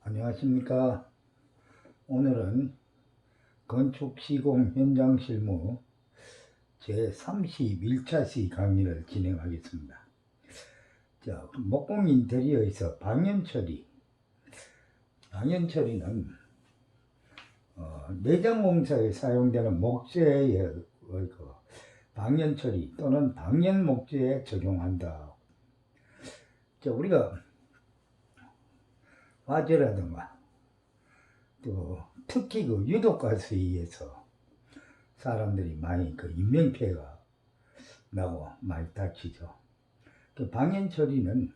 안녕하십니까. 오늘은 건축 시공 현장 실무 제31차시 강의를 진행하겠습니다. 목공 인테리어에서 방연처리는 내장 공사에 사용되는 목재의 방연처리 또는 방연 목재에 적용한다. 우리가 화재라든가 또 특히 유독가스에 의해서 사람들이 많이 인명피해가 나고 많이 다치죠. 방연처리는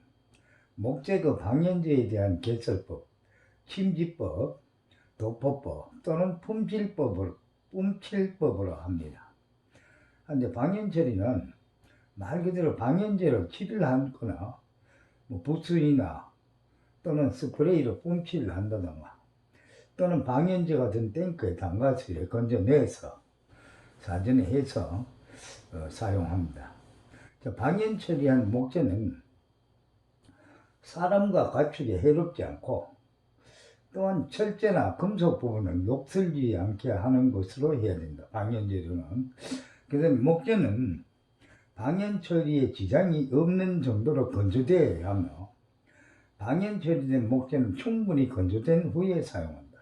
목재 방연제에 대한 개설법, 침지법, 도포법 또는 품칠법으로 합니다. 근데 방연처리는 말 그대로 방연제로 칠을 하거나 붓순이나 또는 스프레이로 품칠을 한다던가 또는 방연제 같은 탱크에 담가서 건져내서 사전에 해서 사용합니다. 방연 처리한 목재는 사람과 가축에 해롭지 않고 또한 철제나 금속 부분을 녹슬지 않게 하는 것으로 해야 된다. 방연재료는. 그다음에 목재는 방연 처리에 지장이 없는 정도로 건조되어야 하며 방연 처리된 목재는 충분히 건조된 후에 사용한다.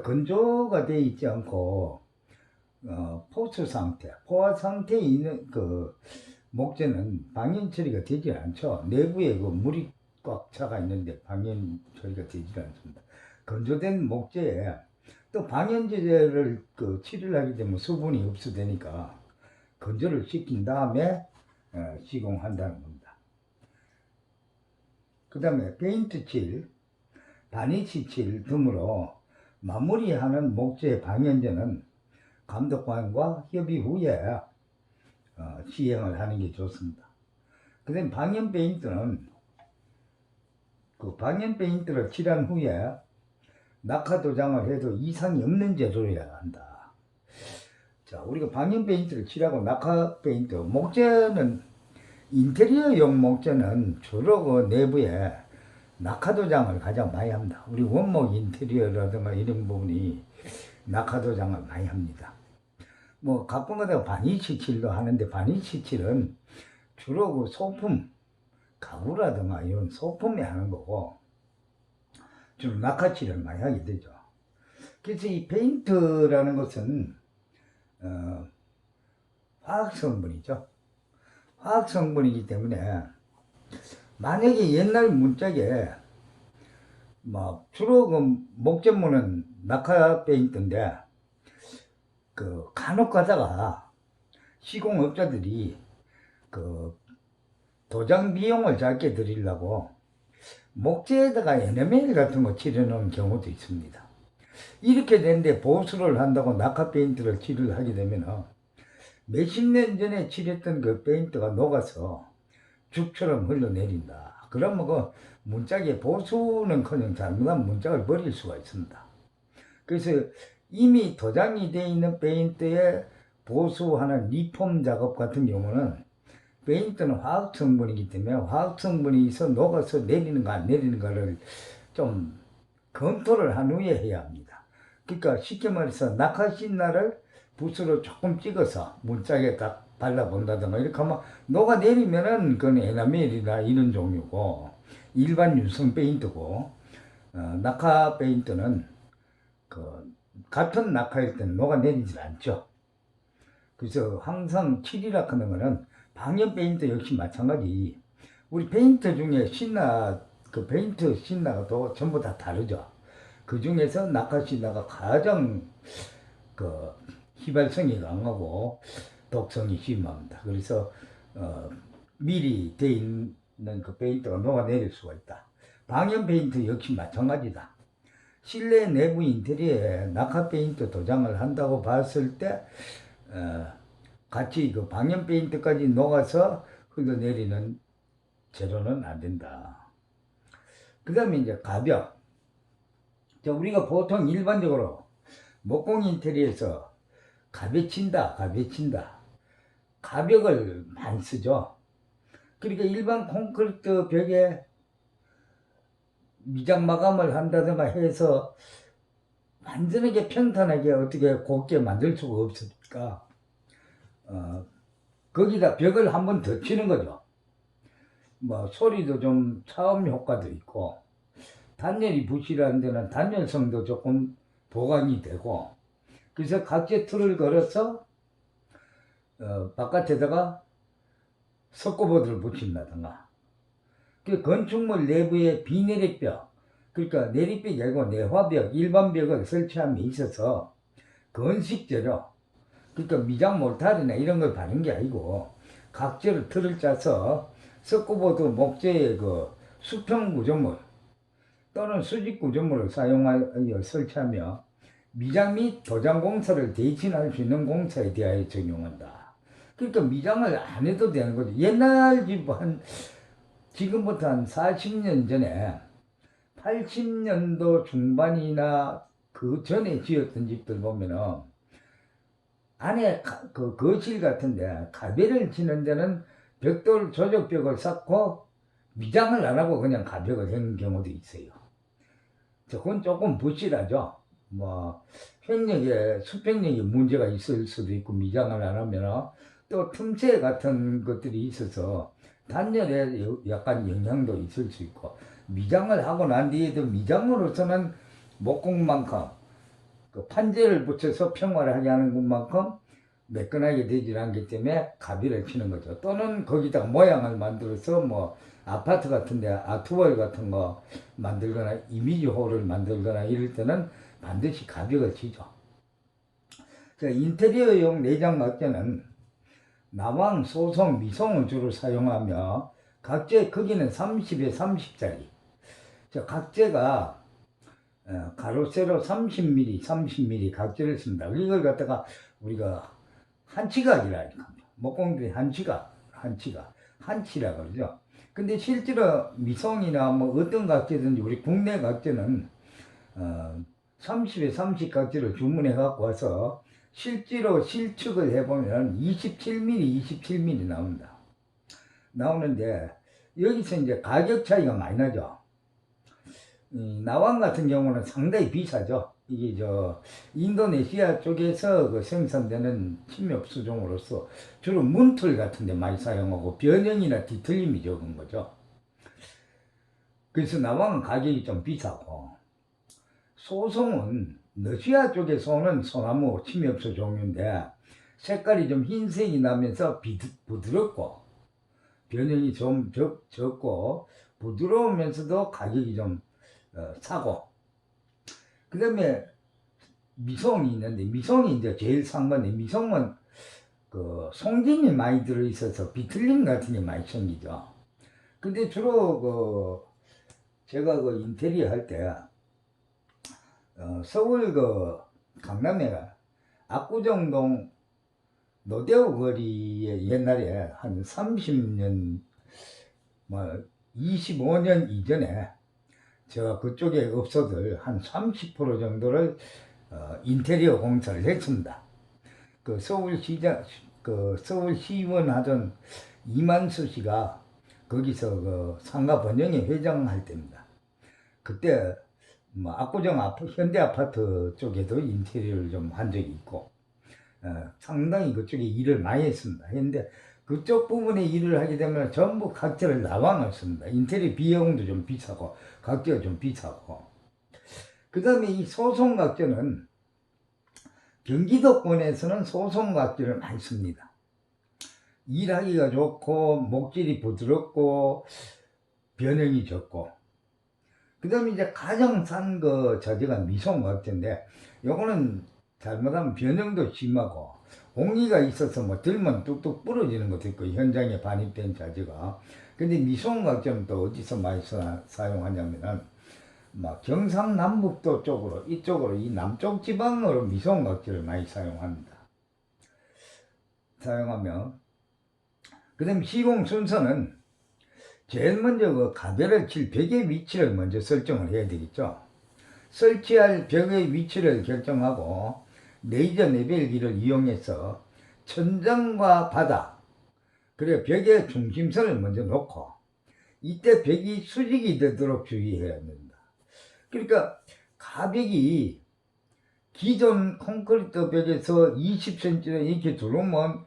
건조가 되어 있지 않고 포화 상태에 있는 목재는 방연 처리가 되지 않죠. 내부에 물이 꽉 차가 있는데 방연 처리가 되지 않습니다. 건조된 목재에 또 방연제를 칠을 하게 되면 수분이 흡수되니까 건조를 시킨 다음에 시공한다는 겁니다. 그 다음에 페인트 칠, 바니시 칠 등으로 마무리하는 목재 방연제는 감독관과 협의 후에 시행을 하는 게 좋습니다. 그 다음에 방연 페인트는 방연 페인트를 칠한 후에 낙하 도장을 해도 이상이 없는 재료여야 한다. 우리가 방연 페인트를 칠하고 낙하 페인트, 목재는 인테리어용 목재는 주로 내부에 낙하 도장을 가장 많이 합니다. 우리 원목 인테리어라든가 이런 부분이 낙하 도장을 많이 합니다. 가끔가다 바니시 칠도 하는데 바니시 칠은 주로 소품, 가구라든가 이런 소품에 하는 거고 주로 낙하 칠을 많이 하게 되죠. 그래서 이 페인트라는 것은 화학 성분이죠. 화학 성분이기 때문에 만약에 옛날 문짝에 주로 목재문은 낙하 페인트인데 간혹 가다가 시공업자들이 도장 비용을 작게 드리려고 목재에다가 에나멜 같은 거 칠해놓은 경우도 있습니다. 이렇게 되는데 보수를 한다고 낙하 페인트를 칠을 하게 되면 몇십 년 전에 칠했던 그 페인트가 녹아서 죽처럼 흘러내린다. 그러면 문짝에 보수는커녕 잘못한 문짝을 버릴 수가 있습니다. 그래서 이미 도장이 되어 있는 페인트에 보수하는 리폼 작업 같은 경우는 페인트는 화학 성분이기 때문에 화학 성분이 있어 녹아서 내리는가 안 내리는가를 좀 검토를 한 후에 해야 합니다. 그러니까 쉽게 말해서 낙하신나를 붓으로 조금 찍어서 문짝에 딱 발라본다든가 이렇게 하면 녹아내리면은 그건 에나멜이나 이런 종류고 일반 유성 페인트고 낙하 페인트는 같은 낙하일 때는 녹아내리질 않죠. 그래서 항상 칠이라 하는 거는 방연 페인트 역시 마찬가지. 우리 페인트 중에 페인트 신나가 또 전부 다 다르죠. 그 중에서 낙하 신나가 가장 휘발성이 강하고 독성이 심합니다. 그래서 미리 되어 있는 페인트가 녹아내릴 수가 있다. 방연 페인트 역시 마찬가지다. 실내 내부 인테리어에 낙하 페인트 도장을 한다고 봤을 때 같이 방연 페인트까지 녹아서 흘러내리는 재료는 안 된다. 그 다음에 이제 가벽. 우리가 보통 일반적으로 목공 인테리어에서 가벽친다. 가벽을 많이 쓰죠. 그러니까 일반 콘크리트 벽에 미장 마감을 한다든가 해서 완전하게 평탄하게 어떻게 곱게 만들 수가 없으니까 거기다 벽을 한 번 더 치는 거죠. 뭐 소리도 좀 차음 효과도 있고 단열이 부실한 데는 단열성도 조금 보강이 되고, 그래서 각재 틀을 걸어서 바깥에다가 석고보드를 붙인다든가, 그 건축물 내부에 비내리벽, 그러니까 내리벽이 아니고 내화벽, 일반 벽을 설치함에 있어서 건식재료, 그러니까 미장 몰탈이나 이런 걸 바른 게 아니고 각재로 틀을 짜서 석고보드 목재의 그 수평 구조물 또는 수직 구조물을 사용하여 설치하며 미장 및 도장 공사를 대신할 수 있는 공사에 대하여 적용한다. 그러니까 미장을 안 해도 되는 거죠. 옛날 집 지금부터 한 40년 전에 80년도 중반이나 그 전에 지었던 집들 보면은 안에 그 거실 같은데 가배를 치는 데는 벽돌 조적벽을 쌓고 미장을 안 하고 그냥 가벽을 한 경우도 있어요. 그건 조금 부실하죠. 뭐 횡령에 수평력에 문제가 있을 수도 있고 미장을 안 하면 또 틈새 같은 것들이 있어서 단열에 약간 영향도 있을 수 있고, 미장을 하고 난 뒤에도 미장으로서는 목공만큼 그 판재를 붙여서 평화를 하게 하는 것만큼 매끈하게 되질 않기 때문에 가비를 치는 거죠. 또는 거기다가 모양을 만들어서 뭐 아파트 같은데 아트월 같은 거 만들거나 이미지홀을 만들거나 이럴 때는 반드시 가벽을 치죠. 인테리어용 내장 각재는 나왕, 소송, 미송을 주로 사용하며 각재의 크기는 30에 30짜리. 각재가 가로 세로 30mm, 30mm 각재를 씁니다. 이걸 갖다가 우리가 한치각이라 합니다. 목공들이 한치라 그러죠. 근데 실제로 미송이나 뭐 어떤 각재든지 우리 국내 각재는 30에 30 각재를 주문해 갖고 와서 실제로 실측을 해보면 27mm 나오는데 여기서 이제 가격 차이가 많이 나죠. 나왕 같은 경우는 상당히 비싸죠. 이게 인도네시아 쪽에서 그 생산되는 침엽 수종으로서 주로 문틀 같은 데 많이 사용하고 변형이나 뒤틀림이 적은 거죠. 그래서 나왕은 가격이 좀 비싸고, 소송은 러시아 쪽에서 오는 소나무 침엽수 종류인데 색깔이 좀 흰색이 나면서 부드럽고 변형이 좀 적고 부드러우면서도 가격이 좀 싸고, 그 다음에 미송이 있는데 미송이 이제 제일 싼 건데, 미송은 그 송진이 많이 들어있어서 비틀림 같은 게 많이 생기죠. 근데 주로 제가 인테리어 할 때 서울 강남에 압구정동 노대우 거리에 옛날에 한 30년, 뭐 25년 이전에 제가 그쪽에 업소들 한 30% 정도를 인테리어 공사를 했습니다. 서울시의원 하던 이만수 씨가 거기서 상가 번영회 회장할 때입니다. 그때 뭐 압구정 현대 아파트 쪽에도 인테리어를 좀 한 적이 있고, 상당히 그쪽에 일을 많이 했습니다. 근데 그쪽 부분에 일을 하게 되면 전부 각재를 나왕을 씁니다. 인테리어 비용도 좀 비싸고 각재가 좀 비싸고. 그 다음에 이 소송각재는 경기도권에서는 소송각재를 많이 씁니다. 일하기가 좋고 목질이 부드럽고 변형이 적고, 그 다음에 이제 가장 싼 자재가 미송각재인데, 요거는 잘못하면 변형도 심하고 공기가 있어서 뭐 들면 뚝뚝 부러지는 것도 있고 현장에 반입된 자재가. 근데 미송각재는 또 어디서 많이 사용하냐면은 막 경상남북도 쪽으로 이쪽으로 이 남쪽 지방으로 미송각재를 많이 사용하며, 그 다음에 시공 순서는 제일 먼저 가배를 칠 벽의 위치를 먼저 설정을 해야 되겠죠. 설치할 벽의 위치를 결정하고 레이저 레벨기를 이용해서 천장과 바닥, 그리고 벽의 중심선을 먼저 놓고, 이때 벽이 수직이 되도록 주의해야 됩니다. 그러니까 가벽이 기존 콘크리트 벽에서 20cm 이렇게 들어오면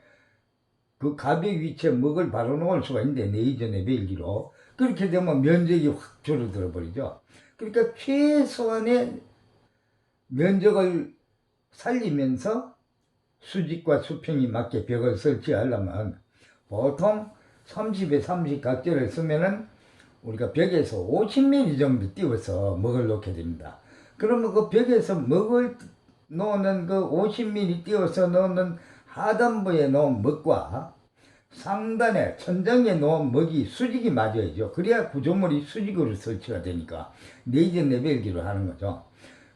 그 가벽 위치에 먹을 바로 놓을 수가 있는데, 레이저 내배기로 그렇게 되면 면적이 확 줄어들어 버리죠. 그러니까 최소한의 면적을 살리면서 수직과 수평이 맞게 벽을 설치하려면 보통 30에 30 각재를 쓰면은 우리가 벽에서 50mm 정도 띄워서 먹을 놓게 됩니다. 그러면 그 벽에서 먹을 놓는 그 50mm 띄워서 넣는 하단부에 놓은 먹과 상단에 천장에 놓은 먹이 수직이 맞아야죠. 그래야 구조물이 수직으로 설치가 되니까 레이저 내벨기로 하는 거죠.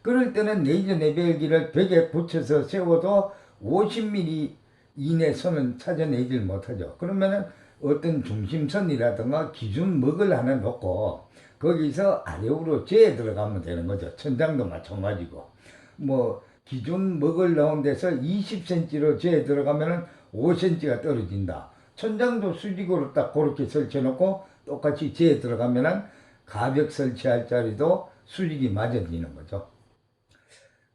그럴 때는 레이저 내벨기를 벽에 붙여서 세워도 50mm 이내 선은 찾아내질 못하죠. 그러면은 어떤 중심선이라든가 기준 먹을 하나 놓고 거기서 아래로 재에 들어가면 되는 거죠. 천장도 마찬가지고. 뭐 기준 먹을 넣은 데서 20cm로 재에 들어가면은 5cm가 떨어진다. 천장도 수직으로 딱 그렇게 설치해 놓고 똑같이 재에 들어가면은 가벽 설치할 자리도 수직이 맞아지는 거죠.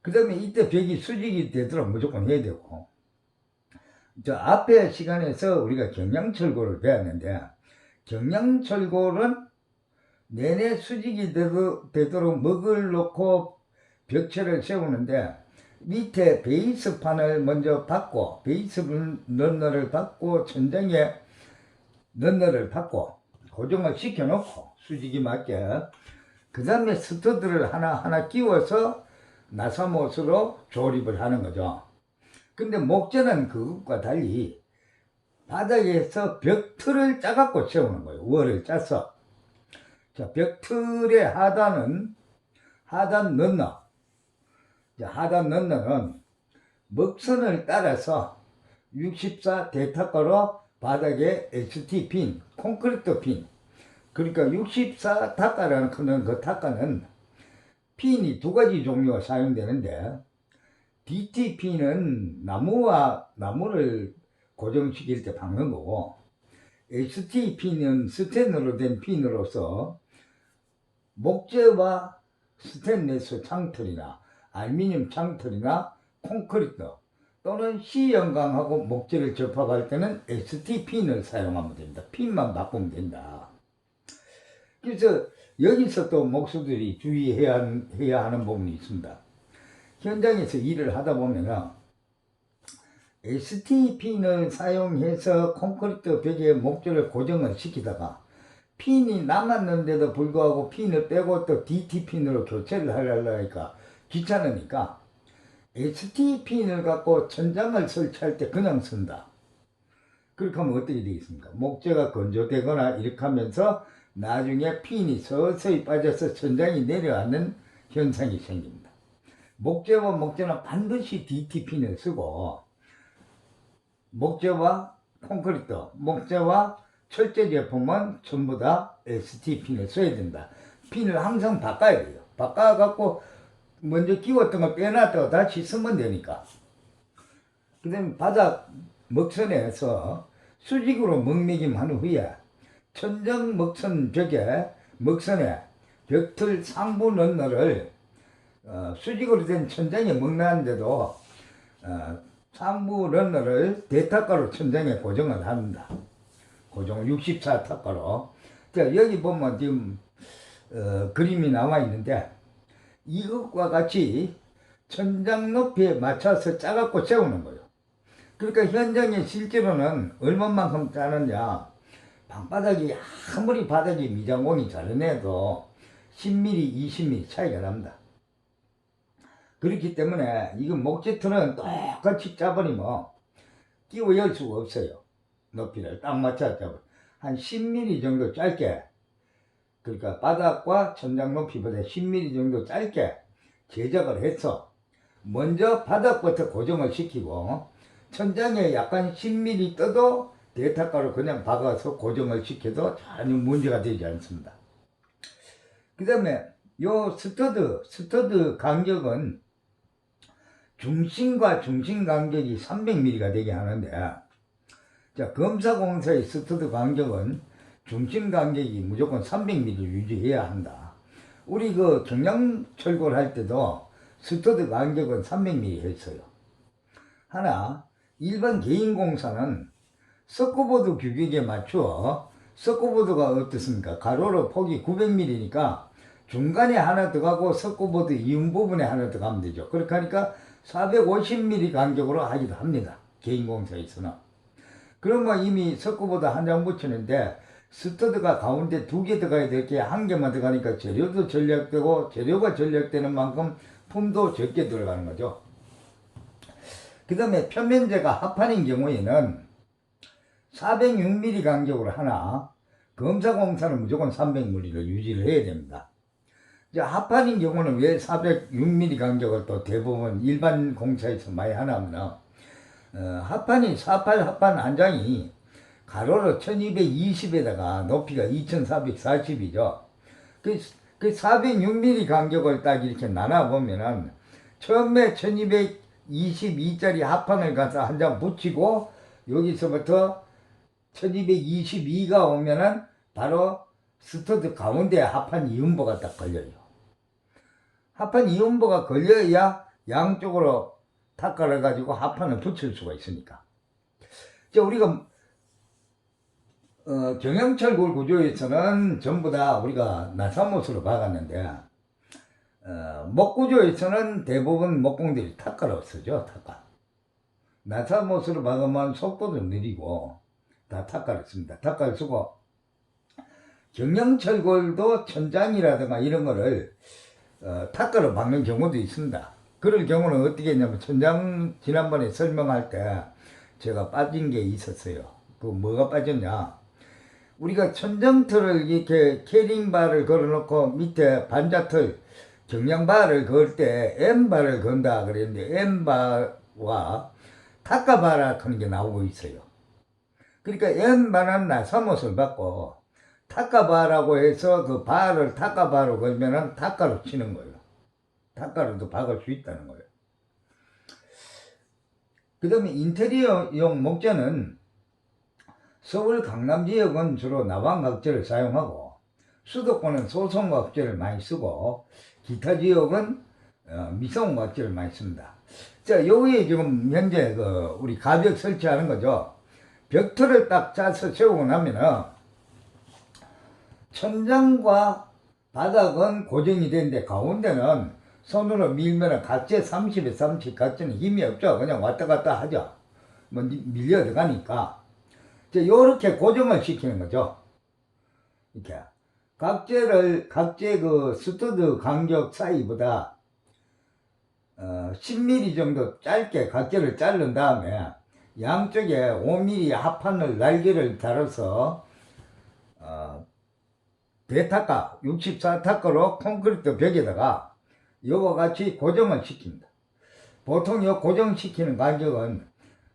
그 다음에 이때 벽이 수직이 되도록 무조건 해야 되고, 저 앞에 시간에서 우리가 경량철골을 배웠는데, 경량철골은 내내 수직이 되도록 먹을 놓고 벽체를 세우는데, 밑에 베이스판을 먼저 받고, 베이스 런너를 받고, 천장에 런너를 받고, 고정을 시켜놓고, 수직이 맞게, 그 다음에 스터드를 하나하나 끼워서 나사못으로 조립을 하는 거죠. 근데 목재는 그것과 달리 바닥에서 벽틀을 짜갖고 세우는 거예요. 월을 짜서. 자, 벽틀의 하단은 하단 런너. 하단 런너는 먹선을 따라서 64 대탁가로 바닥에 ST핀, 콘크리트 핀. 그러니까 64 탁가라는 그 탁가는 핀이 두 가지 종류가 사용되는데, DT핀은 나무를 고정시킬 때 박는 거고, ST핀은 스텐으로 된 핀으로서 목재와 스테인리스 창틀이나 알루미늄 창틀이나 콘크리트 또는 C형광하고 목재를 접합할 때는 ST핀을 사용하면 됩니다. 핀만 바꾸면 된다. 그래서 여기서 또 목수들이 주의해야 하는 부분이 있습니다. 현장에서 일을 하다 보면 ST핀을 사용해서 콘크리트 벽에 목재를 고정을 시키다가 핀이 남았는데도 불구하고 핀을 빼고 또 DT핀으로 교체를 하려니까 귀찮으니까 ST핀을 갖고 천장을 설치할 때 그냥 쓴다. 그렇게 하면 어떻게 되겠습니까? 목재가 건조되거나 이렇게 하면서 나중에 핀이 서서히 빠져서 천장이 내려앉는 현상이 생깁니다. 목재와 목재는 반드시 DT핀을 쓰고, 목재와 콘크리트, 목재와 철제 제품은 전부 다 ST핀을 써야 된다. 핀을 항상 바꿔야 돼요. 바꿔갖고 먼저 끼웠던 걸 빼놨다가 다시 쓰면 되니까. 그 다음에 바닥 먹선에서 수직으로 먹매김한 후에 천장 먹선 벽에 먹선에 벽틀 상부 런너를 수직으로 된 천장에 먹는데도 상부 런너를 대탁가로 천장에 고정을 합니다. 고정 64탁가로. 자, 여기 보면 지금 그림이 나와 있는데, 이것과 같이 천장 높이에 맞춰서 짜갖고 세우는 거예요. 그러니까 현장에 실제로는 얼마만큼 짜느냐, 방바닥이 아무리 바닥이 미장공이 잘해내도 10mm, 20mm 차이가 납니다. 그렇기 때문에 이거 목재틀은 똑같이 짜버리면 끼워 열 수가 없어요. 높이를 딱 맞춰 짜버려. 한 10mm 정도 짧게, 그러니까 바닥과 천장 높이보다 10mm 정도 짧게 제작을 해서 먼저 바닥부터 고정을 시키고, 천장에 약간 10mm 떠도 대탁가로 그냥 박아서 고정을 시켜도 전혀 문제가 되지 않습니다. 그 다음에 요 스터드 간격은 중심과 중심 간격이 300mm가 되게 하는데, 자, 검사공사의 스터드 간격은 중심 간격이 무조건 300mm 유지해야 한다. 우리 그 경량철골 할 때도 스터드 간격은 300mm 했어요. 하나, 일반 개인 공사는 서커보드 규격에 맞추어, 서커보드가 어떻습니까? 가로로 폭이 900mm니까 중간에 하나 들어가고 서커보드 이음 부분에 하나 들어가면 되죠. 그렇게 하니까 450mm 간격으로 하기도 합니다. 개인 공사에서는. 그러면 이미 서커보드 한 장 붙이는데 스터드가 가운데 2개 들어가야 될 게 1개만 들어가니까 재료도 절약되고, 재료가 절약되는 만큼 품도 적게 들어가는 거죠. 그 다음에 표면재가 합판인 경우에는 406mm 간격으로 하나, 검사공사는 무조건 300mm를 유지를 해야 됩니다. 이제 합판인 경우는 왜 406mm 간격을 또 대부분 일반 공사에서 많이 하냐면, 합판이 48 합판 한 장이 가로로 1220에다가 높이가 2440이죠. 그 406mm 간격을 딱 이렇게 나눠보면은 처음에 1222짜리 합판을 가서 한 장 붙이고 여기서부터 1222가 오면은 바로 스터드 가운데 합판 이음보가 딱 걸려요. 합판 이음보가 걸려야 양쪽으로 탁갈아 가지고 합판을 붙일 수가 있으니까. 자, 우리가 경양철골 구조에서는 전부 다 우리가 나사못으로 박았는데, 목구조에서는 대부분 목공들이 탁가로 쓰죠. 탁가. 나사못으로 박으면 속도도 느리고 다 탁가를 씁니다. 탁가를 쓰고, 경양철골도 천장이라든가 이런 거를 탁가로 박는 경우도 있습니다. 그럴 경우는 어떻게 했냐면, 천장 지난번에 설명할 때 제가 빠진 게 있었어요. 그 뭐가 빠졌냐, 우리가 천정틀을 이렇게 캐링바를 걸어놓고 밑에 반자틀 경량바를 걸 때 M바를 건다 그랬는데, M바와 타카바라 하는 게 나오고 있어요. 그러니까 M바는 나사못을 받고 타카바라고 해서 그 바를 타카바로 걸면은 타카로 치는 거예요. 타카로도 박을 수 있다는 거예요. 그 다음에 인테리어용 목재는 서울 강남 지역은 주로 나방각재를 사용하고, 수도권은 소송각재를 많이 쓰고, 기타 지역은 미성각재를 많이 씁니다. 자, 여기에 지금 현재 우리 가벽 설치하는 거죠. 벽틀을 딱 짜서 세우고 나면은 천장과 바닥은 고정이 되는데 가운데는 손으로 밀면은 각재 30에 30, 각재는 힘이 없죠. 그냥 왔다 갔다 하죠. 뭐 밀려 들어가니까. 요렇게 고정을 시키는 거죠. 이렇게. 각재 그 스터드 간격 사이보다 10mm 정도 짧게 각재를 자른 다음에 양쪽에 5mm 합판을 날개를 달아서 대타카 64타카로 콘크리트 벽에다가 요거 같이 고정을 시킵니다. 보통 요 고정시키는 간격은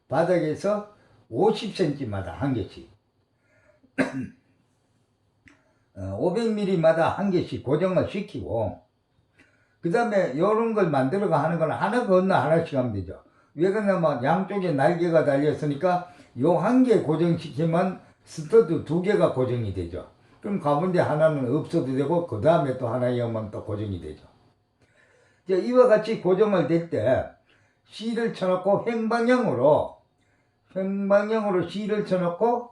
바닥에서 50cm마다 한 개씩 500mm마다 한 개씩 고정을 시키고, 그 다음에 요런 걸 만들어가 하는 건 하나 건너 하나씩 하면 되죠. 왜 그러냐면 양쪽에 날개가 달렸으니까 요 한 개 고정시키면 스터드 2개가 고정이 되죠. 그럼 가운데 하나는 없어도 되고 그 다음에 또 하나 이으면 또 고정이 되죠. 이와 같이 고정을 될 때 실을 쳐놓고 횡방향으로 실을 쳐놓고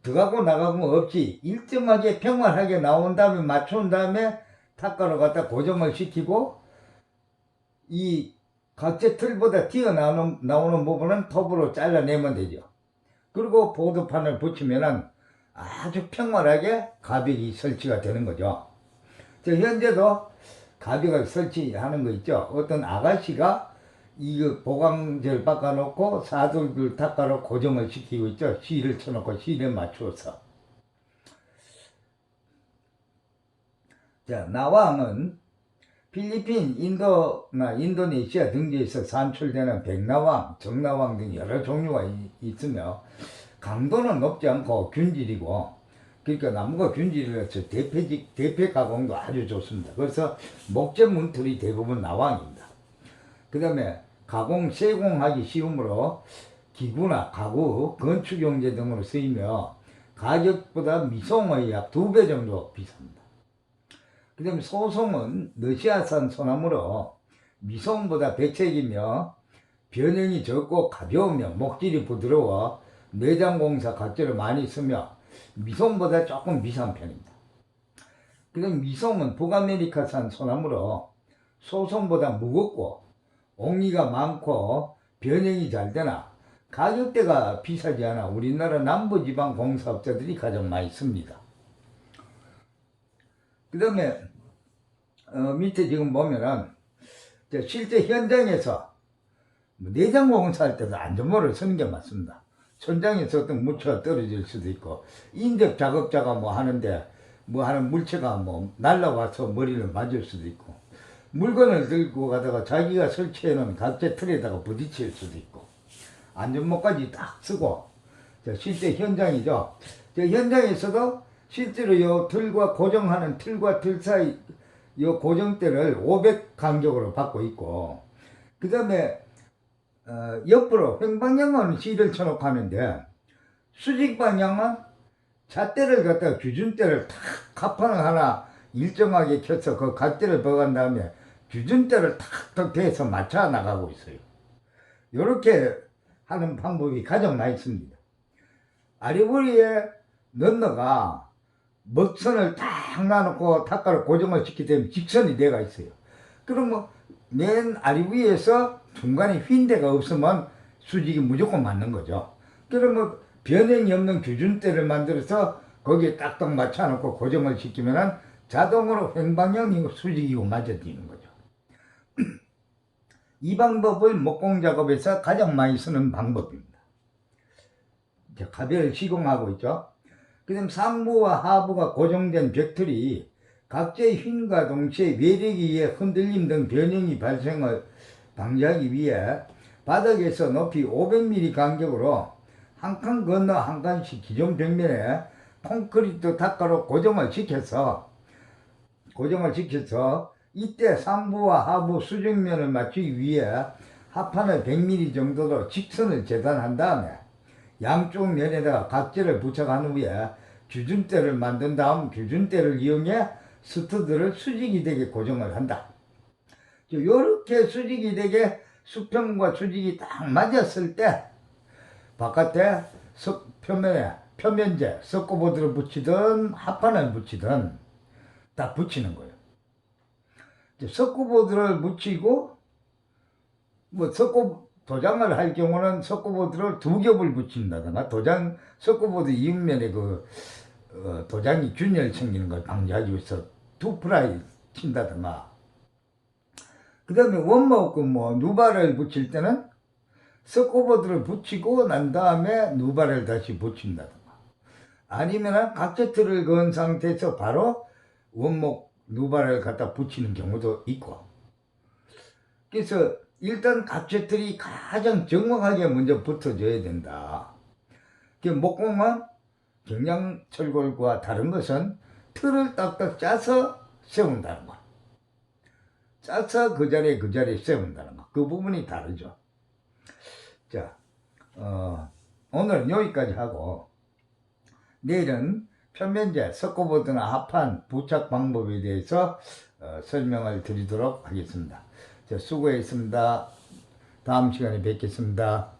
들어가고 나가고 없이 일정하게 평활하게 나온 다음에 맞춘 다음에 탁가로 갖다 고정을 시키고, 이 각재 틀보다 튀어나오는 부분은 톱으로 잘라내면 되죠. 그리고 보드판을 붙이면은 아주 평활하게 가벽이 설치가 되는 거죠. 현재도 가벽을 설치하는 거 있죠. 어떤 아가씨가 이 보강제를 바꿔놓고 사돌들 탁가로 고정을 시키고 있죠. 실을 쳐놓고 실에 맞추어서. 자, 나왕은 필리핀, 인도나 인도네시아 등지에서 산출되는 백나왕, 정나왕 등 여러 종류가 있으며 강도는 높지 않고 균질이고, 그러니까 나무가 균질이라서 대패 가공도 아주 좋습니다. 그래서 목재 문틀이 대부분 나왕입니다. 그 다음에 세공하기 쉬우므로 기구나 가구, 건축용재 등으로 쓰이며 가격보다 미송의 약 2배 정도 비쌉니다. 그 다음에 소송은 러시아산 소나무로 미송보다 백색이며 변형이 적고 가벼우며 목질이 부드러워 내장공사 각재를 많이 쓰며 미송보다 조금 비싼 편입니다. 그 다음에 미송은 북아메리카산 소나무로 소송보다 무겁고 옥리가 많고 변형이 잘 되나 가격대가 비싸지 않아 우리나라 남부지방 공사업자들이 가장 많이 씁니다. 그 다음에 밑에 지금 보면은 실제 현장에서 내장 공사할 때도 안전모를 쓰는 게 맞습니다. 천장에서 어떤 물체가 떨어질 수도 있고 인접 작업자가 뭐 하는데 뭐 하는 물체가 뭐 날라와서 머리를 맞을 수도 있고 물건을 들고 가다가 자기가 설치해 놓은 각재 틀에다가 부딪힐 수도 있고 안전모까지 딱 쓰고 실제 현장이죠. 현장에서도 실제로 요 틀과 고정하는 틀과 틀 사이 요 고정대를 500 간격으로 받고 있고 그 다음에 옆으로 횡방향은 실을 쳐놓고 하는데 수직 방향은 잣대를 갖다가 규준대를 탁 가판을 하나 일정하게 켜서 그 갓대를 버간 다음에 규준대를 탁탁 대서 맞춰 나가고 있어요. 이렇게 하는 방법이 가장 많이 씁니다. 아리부리에 넌너가 먹선을 딱 놔놓고 탁가를 고정을 시키게 되면 직선이 돼가 있어요. 그러면 맨 아리 위에서 중간에 휜 데가 없으면 수직이 무조건 맞는 거죠. 그러면 변형이 없는 규준대를 만들어서 거기에 딱딱 맞춰놓고 고정을 시키면 자동으로 횡방향이고 수직이고 맞아지는 거죠. 이 방법을 목공 작업에서 가장 많이 쓰는 방법입니다. 가벨을 시공하고 있죠. 그 다음 상부와 하부가 고정된 벽틀이 각재의 휜과 동시에 외력에 의해 흔들림 등 변형이 발생을 방지하기 위해 바닥에서 높이 500mm 간격으로 한 칸 건너 한 칸씩 기존 벽면에 콘크리트 탁가로 고정을 시켜서 이때 상부와 하부 수직면을 맞추기 위해 하판을 100mm 정도로 직선을 재단한 다음에 양쪽 면에다가 각재를 부착한 후에 규준대를 만든 다음 규준대를 이용해 스트들을 수직이 되게 고정을 한다. 이렇게 수직이 되게 수평과 수직이 딱 맞았을 때 바깥에 표면재 석고보드를 붙이든 하판을 붙이든 딱 붙이는 거예요. 석고보드를 붙이고 뭐 도장을 할 경우는 석고보드를 2겹을 붙인다든가 석고보드 이육면에 도장이 균열 생기는 걸 방지하기 위해서 2프라이 친다든가 그 다음에 원목 누바를 붙일 때는 석고보드를 붙이고 난 다음에 누바를 다시 붙인다든가 아니면 각재틀을 그은 상태에서 바로 원목 누바를 갖다 붙이는 경우도 있고 그래서 일단 각재틀이 가장 정확하게 먼저 붙어줘야 된다. 목공은 경량철골과 다른 것은 틀을 딱딱 짜서 세운다는 거. 짜서 그 자리에 세운다는 거. 그 부분이 다르죠. 자, 오늘은 여기까지 하고 내일은 편면재, 석고보드나 하판 부착 방법에 대해서 설명을 드리도록 하겠습니다. 자, 수고했습니다. 다음 시간에 뵙겠습니다.